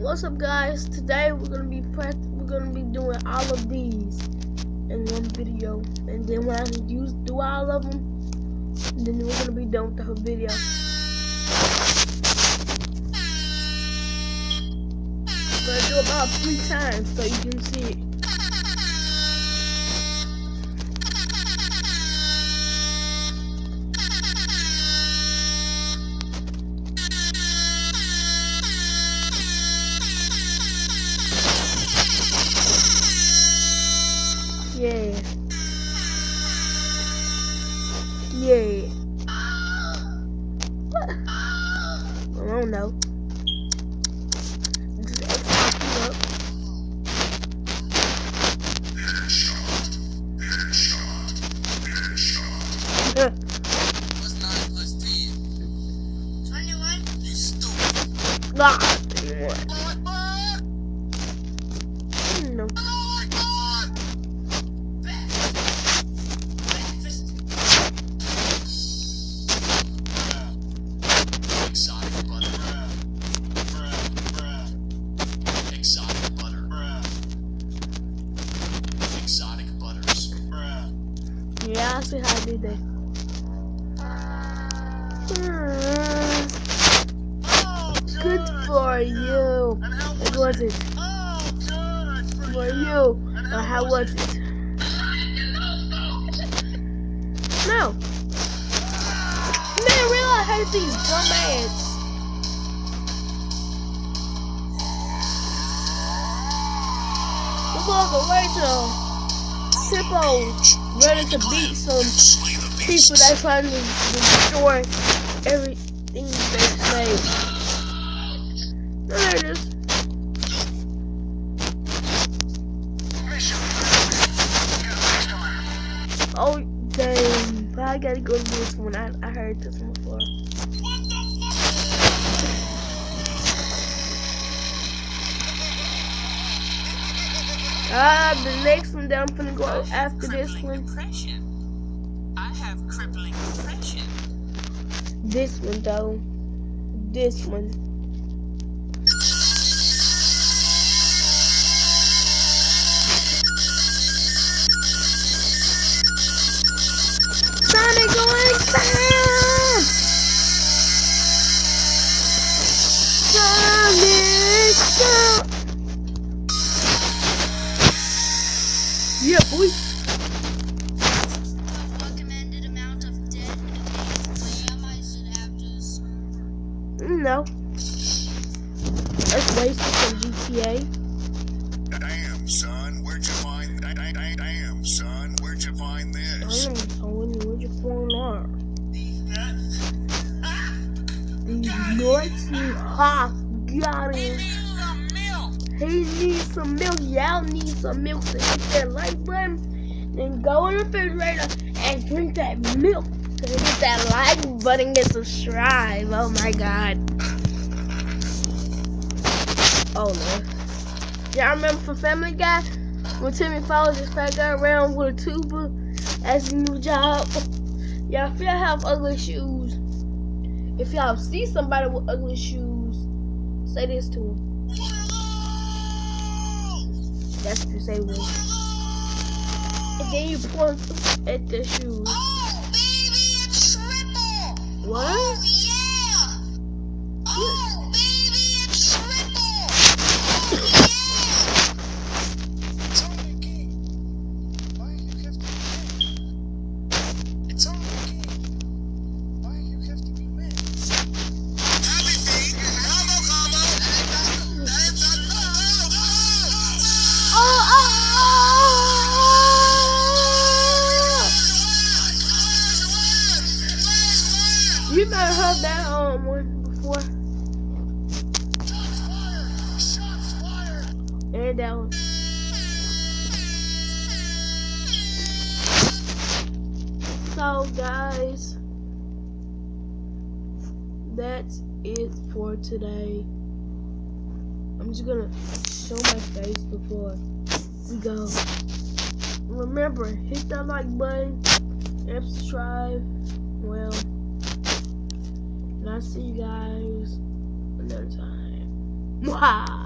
What's up, guys? Today we're gonna be doing all of these in one video, and then when I do all of them, then we're gonna be done with the whole video. I'm gonna do it about 3 times so you can see it. Yeah. Yeah. What? I don't know. Just X up. What's 9 plus 10? 21? You stupid. Nah. No. Exotic butter. Exotic butter. Exotic butters. Yeah, I see how I did that. Good for you. What was it? For you. Or how was it? No. Man, really, I hate these dumb ads. We're going away to hippos, ready to beat some people that trying to destroy everything they've made. There it is. Oh, dang. But I gotta go to this one. I heard this one before. The next one that I'm gonna go after this one. I have crippling depression. This one though. This one. Sonic going fast! Sonic sound! Yeah, boy. Recommended amount of dead lamb I should have just. No. That's wasted from GTA. Damn, son, where'd you find Damn, son, where'd you find this? Damn, Tony, where'd you find that? These nuts. These nuts and hot. Got him. He needs some milk. Y'all need some milk to hit that like button. Then go in the refrigerator and drink that milk. To hit that like button and subscribe. Oh my god. Oh no. Y'all remember from Family Guy when Timmy follows this fat guy around with a tuba as his new job? Y'all, if y'all have ugly shoes, if y'all see somebody with ugly shoes, say this to him. That's what you say with. And then you point at the shoes. Oh, baby, it's triple. What? Oh, yeah. Oh, baby, it's triple. Oh, yeah. It's only a game. Why you have to be mad? It's only a game. Why you have to be mad? Everything, combo. You might have heard that one before. Shots fired. And that one. So guys, that's it for today. I'm just gonna show my face before we go. Remember, hit that like button and subscribe. Well, and I'll see you guys another time. Wow.